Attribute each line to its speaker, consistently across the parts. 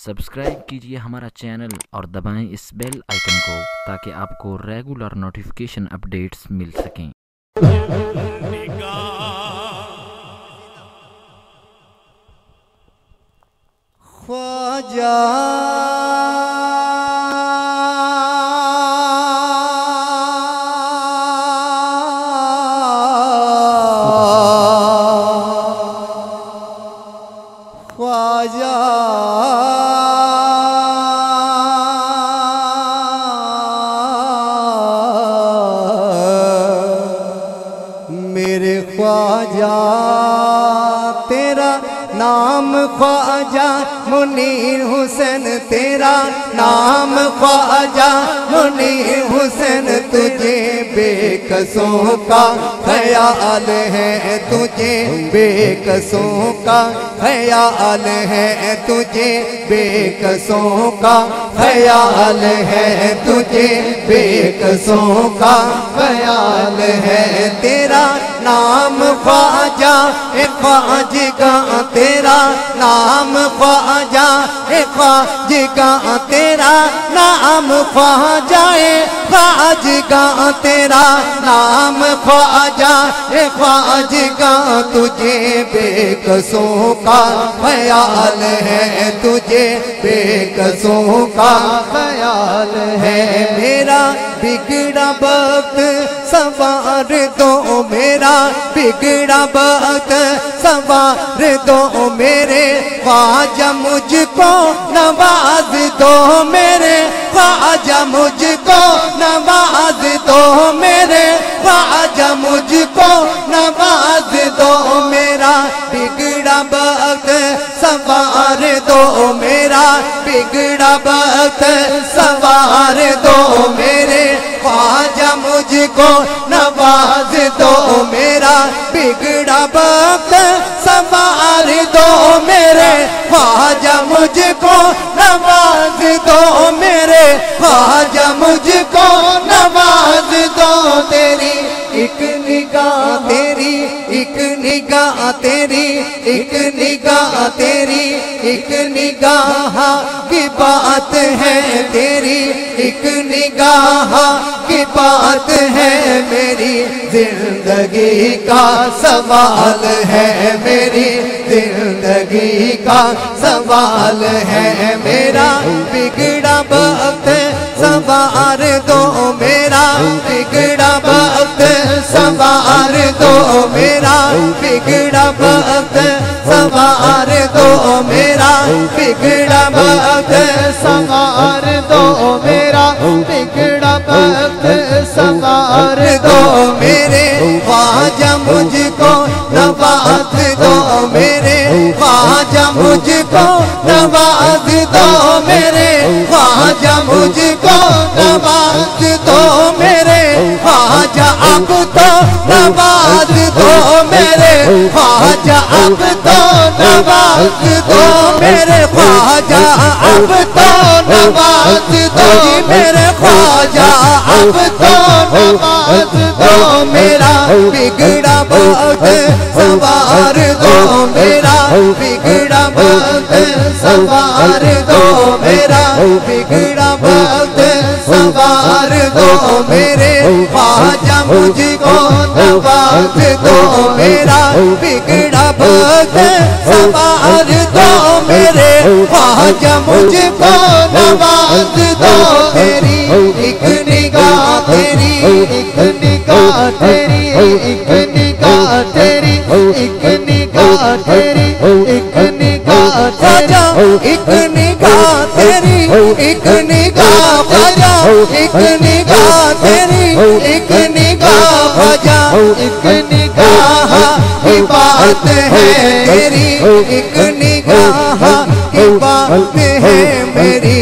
Speaker 1: Subscribe کیجئے ہمارا channel اور دبائیں اس بیل آئیکن کو تاکہ آپ کو ریگولر نوٹیفیکیشن اپڈیٹس مل سکیں۔
Speaker 2: خواجہ میرے خواجہ تیرا نام خواجہ منیر حسین، تیرا نام خواجہ منیر حسین، تجھے بے کسوں کا خیال ہے، تجھے بے کسوں کا خیال ہے، تجھے بے کسوں کا خیال ہے، تجھے بے کسوں کا خیال ہے۔ تیرا نام خواجہ خواجگاں، تیرا نام خواجہ خواجگاں، تیرا نام خواجہ خواجگاں، تیرا نام خواجہ خواجگاں، تجھے بے کسوں کا خیال ہے، تجھے بے کسوں کا خیال ہے۔ میرا بگڑا وقت سنوار دو، میرا بگڑا وقت سنوار دو، میرے خواجہ مجھ کو نواز دو، میرے خواجہ مجھ کو نواز دو، میرے خواجہ مجھ کو نواز دو، میرا بگڑا وقت سنوار دو، میرا بگڑا وقت سنوار دو، میرے خواجہ مجھ کو نواز دو، میرا بگڑا وقت سنوار دو، میرے خواجہ مجھ کو نواز دو، میرے خواجہ مجھ کو نواز دو۔ تیری ایک نگاہ تیری، ایک نگاہ تیری، ایک نگاہ تیری، ایک نگاہ کی بات ہے تیری، ایک نگاہ کی بات ہے، میری زندگی کا سوال ہے، میری زندگی کا سوال ہے۔ میرا بگڑا وقت سنوار دو، میرا بگڑا وقت سنوار دو، میرا بگڑا وقت سنوار دو، میرا بگڑا وقت سنوار دو، میرا بگڑا وقت سنوار دو، میرے خواجہ مجھ کو نواز دو، میرے خواجہ مجھ کو نواز دو، میرے خواجہ مجھ کو نواز دو، میرے خواجہ اب تو نواز دو، میرے خواجہ اب تو نواز دو، میرے خواجہ اب تو نواز دو، میرے خواجہ اب تو نواز دو، میرا بگڑا وقت سنوار دو، میرا بگڑا وقت سنوار دو، میرا بگڑا وقت سنوار دو، میرے خواجہ مجھ کو نواز دو، میرا بگڑا وقت سنوار دو، میرے خواجہ مجھ کو نواز دو۔ تیری ایک نگاہ تیری، ایک نگاہ تیری، ایک نگاہ تیری، ایک نگاہ تیری، ایک نگاہ خواجہ، ایک نگاہ تیری، ایک نگاہ خواجہ، ایک نگاہ تیری، ایک نگاہ خواجہ، ایک نگاہ کی بات ہے تیری، ایک نگاہ کی بات ہے، میری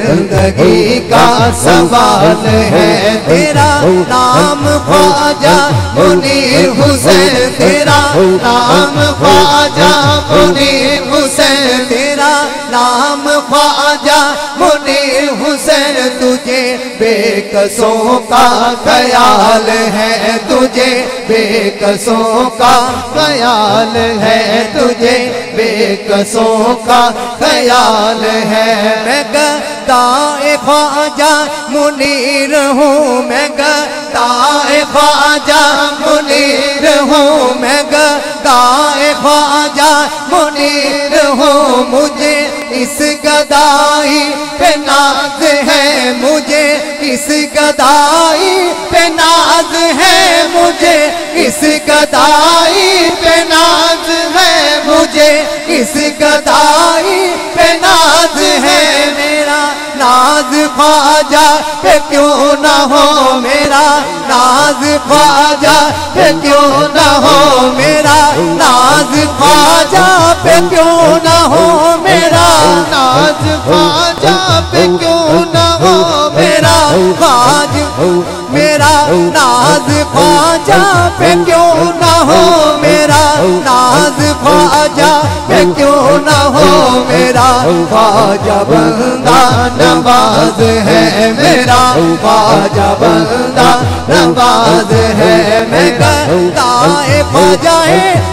Speaker 2: زندگی کا سوال ہے تیرا نام خواجہ منیر حسین تیرا نام خواجہ منیر حسین تیرا نام خواجہ منیر حسین تجھے بے کسوں کا خیال ہے تجھے بے کسوں کا خیال ہے تجھے بے کسوں کا خیال ہے میں گدائے خواجہ منیر ہوں میں گدائے خواجہ منیر ہوں میں گدائے خواجہ منیر ہوں مجھے اس گدائی پہ ناز ہے مجھے اس گدائی پہ ناز ہے مجھے اس گدائی پہ ناز ہے مجھے اس گدائی پہ ناز ہے میرا ناز خواجہ پہ کیوں نہ ہو میرا ناز خواجہ پہ کیوں نہ ہو میرا ناز خواجہ پہ کیوں نہ ہو میرا ناز خواجہ پہ کیوں نہ ہو میرا خواجہ میرا ناز خواجہ پہ کیوں نہ ہو میرا ناز خواجہ پہ کیوں نہ ہو میرا خواجہ بندہ نواز ہے میرا خواجہ بندہ نواز ہے میں گدائے خواجہ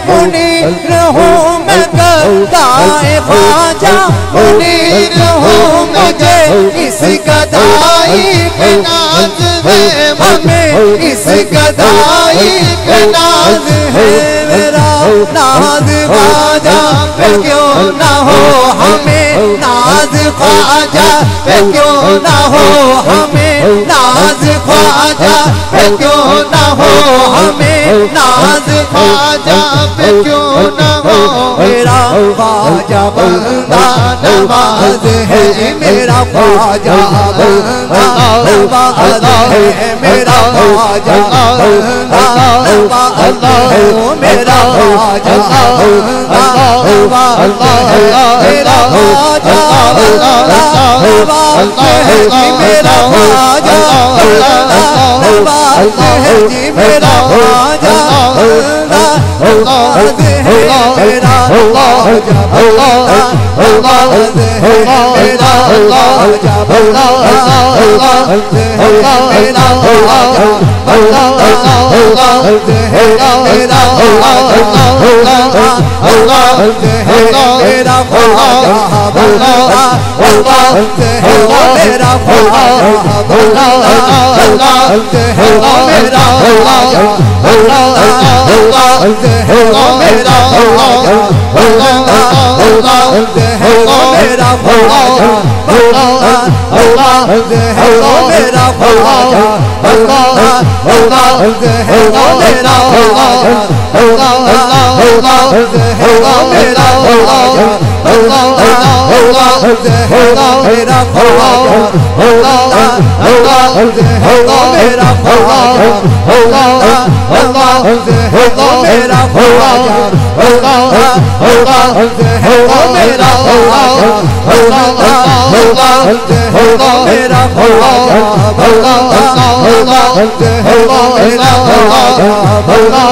Speaker 2: منیر ہوں میں گدائے خواجہ منیر ہوں مجھے اس گدائی پہ ناز ہے ہمیں اس گدائی پہ ناز ہے میرا ناز خواجہ پہ کیوں نہ ہو ہمیں ناز خواجہ پہ کیوں نہ ہو ہمیں ناز خواجہ پہ کیوں نہ ہو ہمیں ناز خواجہ پہ کیوں نہ ہو میرا خواجہ بندہ نواز ہے میرا خواجہ بندہ نواز ہے میرا خواجہ بندہ نواز ہے میرا خواجہ بندہ نواز ہے میرا خواجہ بندہ نواز ہے میرا خواجہ بندہ نواز ہے جی میرا خواجہ بندہ نواز ہے میرا خواجہ بندہ نواز ہے میرا خواجہ بندہ نواز ہے میرا خواجہ بندہ نواز ہے میرا خواجہ بندہ نواز ہے میرا خواجہ بندہ نواز ہے میرا خواجہ بندہ نواز ہے میرا خواجہ بندہ نواز ہے میرا خواجہ بندہ نواز ہے میرا خواجہ بندہ نواز ہے میرا خواجہ بندہ نواز ہے میرا خواجہ بندہ نواز ہے میرا خواجہ بندہ نواز ہے میرا خواجہ بندہ نواز ہے میرا خواجہ بندہ نواز ہے میرا خواجہ بندہ نواز ہے میرا خواجہ بندہ نواز ہے میرا خواجہ بندہ نواز ہے میرا خواجہ بندہ نواز ہے میرا خواجہ بندہ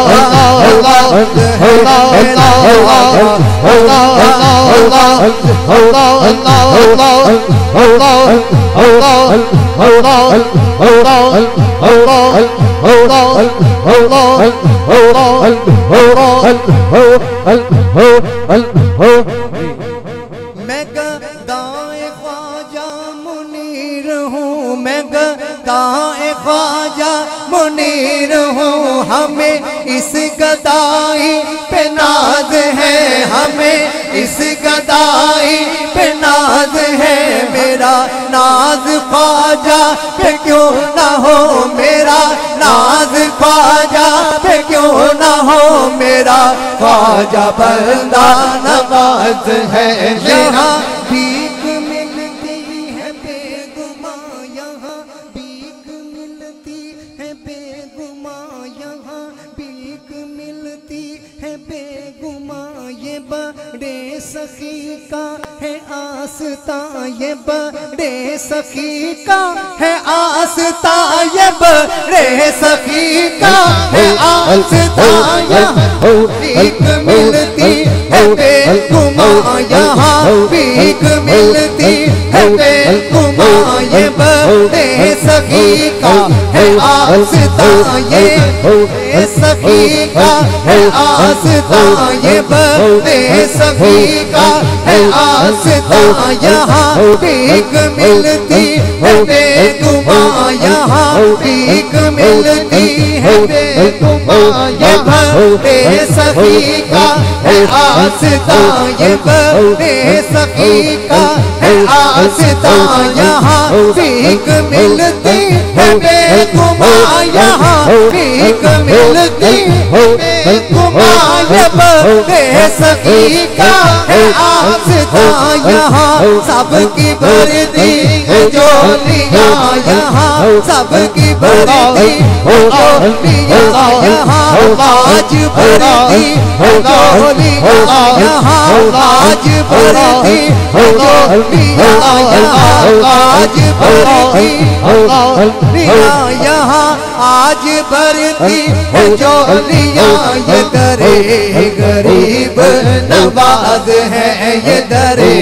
Speaker 2: میں گدائے خواجہ منیر ہوں میں گدائے خواجہ منیر ہوں ہمیں اس گدائی پہ ناز ہے ہمیں اس گدائی پہ ناز ہے میرا ناز خواجہ پہ کیوں نہ ہو میرا ناز خواجہ پہ کیوں نہ ہو میرا خواجہ بندہ نواز ہے یہاں بھیک ملتی ہے بے گماں یہاں بھیک ملتی ہے بے گماں یہاں بھیک ملتی ہے بے گماں یہ بڑے سخی کا ہے آس آستا یہ بڑے سخی کا ہے آستا یہ بڑے سخی کا ہے آستا یہاں بھیک ملتی ہے بے گماں یہاں بھیک ملتی ہے بے گماں یہ بڑے سخی کا ہے آستا یہ بڑے سخی کا ہے آستا یہ بڑے سخی کا ہے آستا یہاں بھیک ملتی ہے بے گماں یہاں بھیک ملتی ہے بے گماں یہ بڑے سخی کا ہے آستا یہ بڑے سخی کا ہے آستا یہاں بھیک ملتی ہے بے گماں یہاں بھیک ملتی ہے بے گماں یہ بڑے سخی کا ہے آستا یہاں سب کی بردی ہے جولیاں یہاں سب کی بردی ہے جولیاں یہاں آج بردی ہے جولیاں یہاں آج بردی ہے جولیاں یہاں آج بردی ہے جولیاں یہاں آج بردی ہے جولیاں یہ درے غریب نواز ہے یہ درے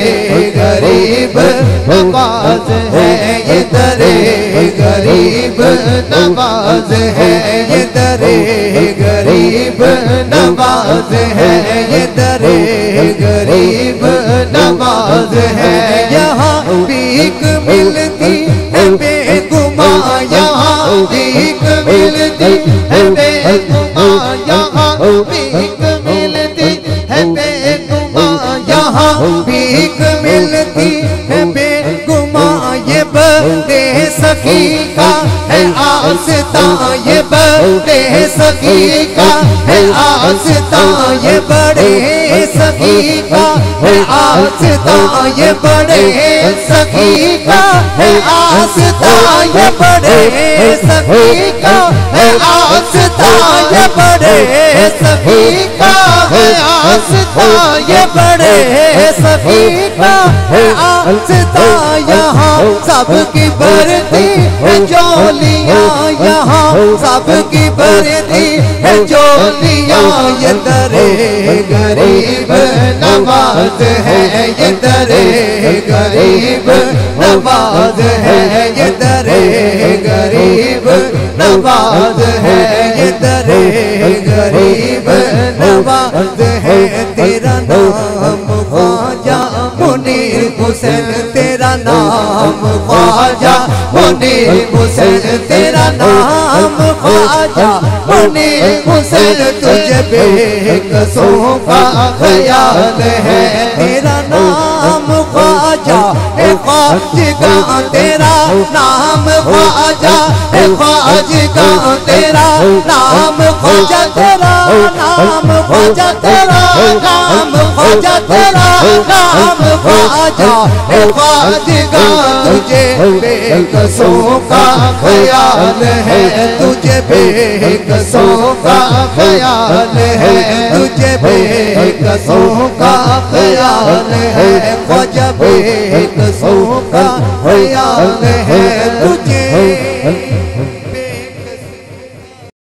Speaker 2: غریب نواز ہے یہ درے غریب نواز ہے یہ درے غریب نواز ہے یہ درے غریب نواز ہے یہاں بھیک ملتی ہے بے گماں یہاں بھیک ملتی ہے بے گماں یہاں بھیک ملتی ہے بے گماں یہاں بھیک ملتی ہے بے گماں یہ بڑے سخی کا ہے آستا یہ بڑے سخی کا ہے آستا یہ بڑے سخی کا ہے آستا یہ بڑے سخی کا ہے آستا یہ بڑے سخی کا ہے آستا یہ بڑے سخی کا ہے آستا یہ بڑے سخی کا ہے آستا یہاں سب کی بردی ہے جولیاں یہاں سب کی بردی ہے جولیاں یہ درے غریب نواز ہے یہ درے غریب نواز ہے یہ درے غریب نواز ہے یہ درے غریب نواز ہے تیرا نام خواجہ منیر حسین تیرا نام خواجہ منیر حسین تیرا نام خواجہ منیر حسین تجھے بے کسوں کا خیال ہے تیرا نام خواجہ اے خواجگاں تیرا نام خواجہ اے خواجگاں تیرا نام خواجہ تیرا نام خواجہ تیرا نام خواجہ تیرا نام خواجہ اے خواجگاں تجھے بے کسوں کا خیال ہے تجھے بے کسوں کا خیال ہے تجھے بے کسوں کا خیال ہے خواجہ بے کسوں کا خیال ہے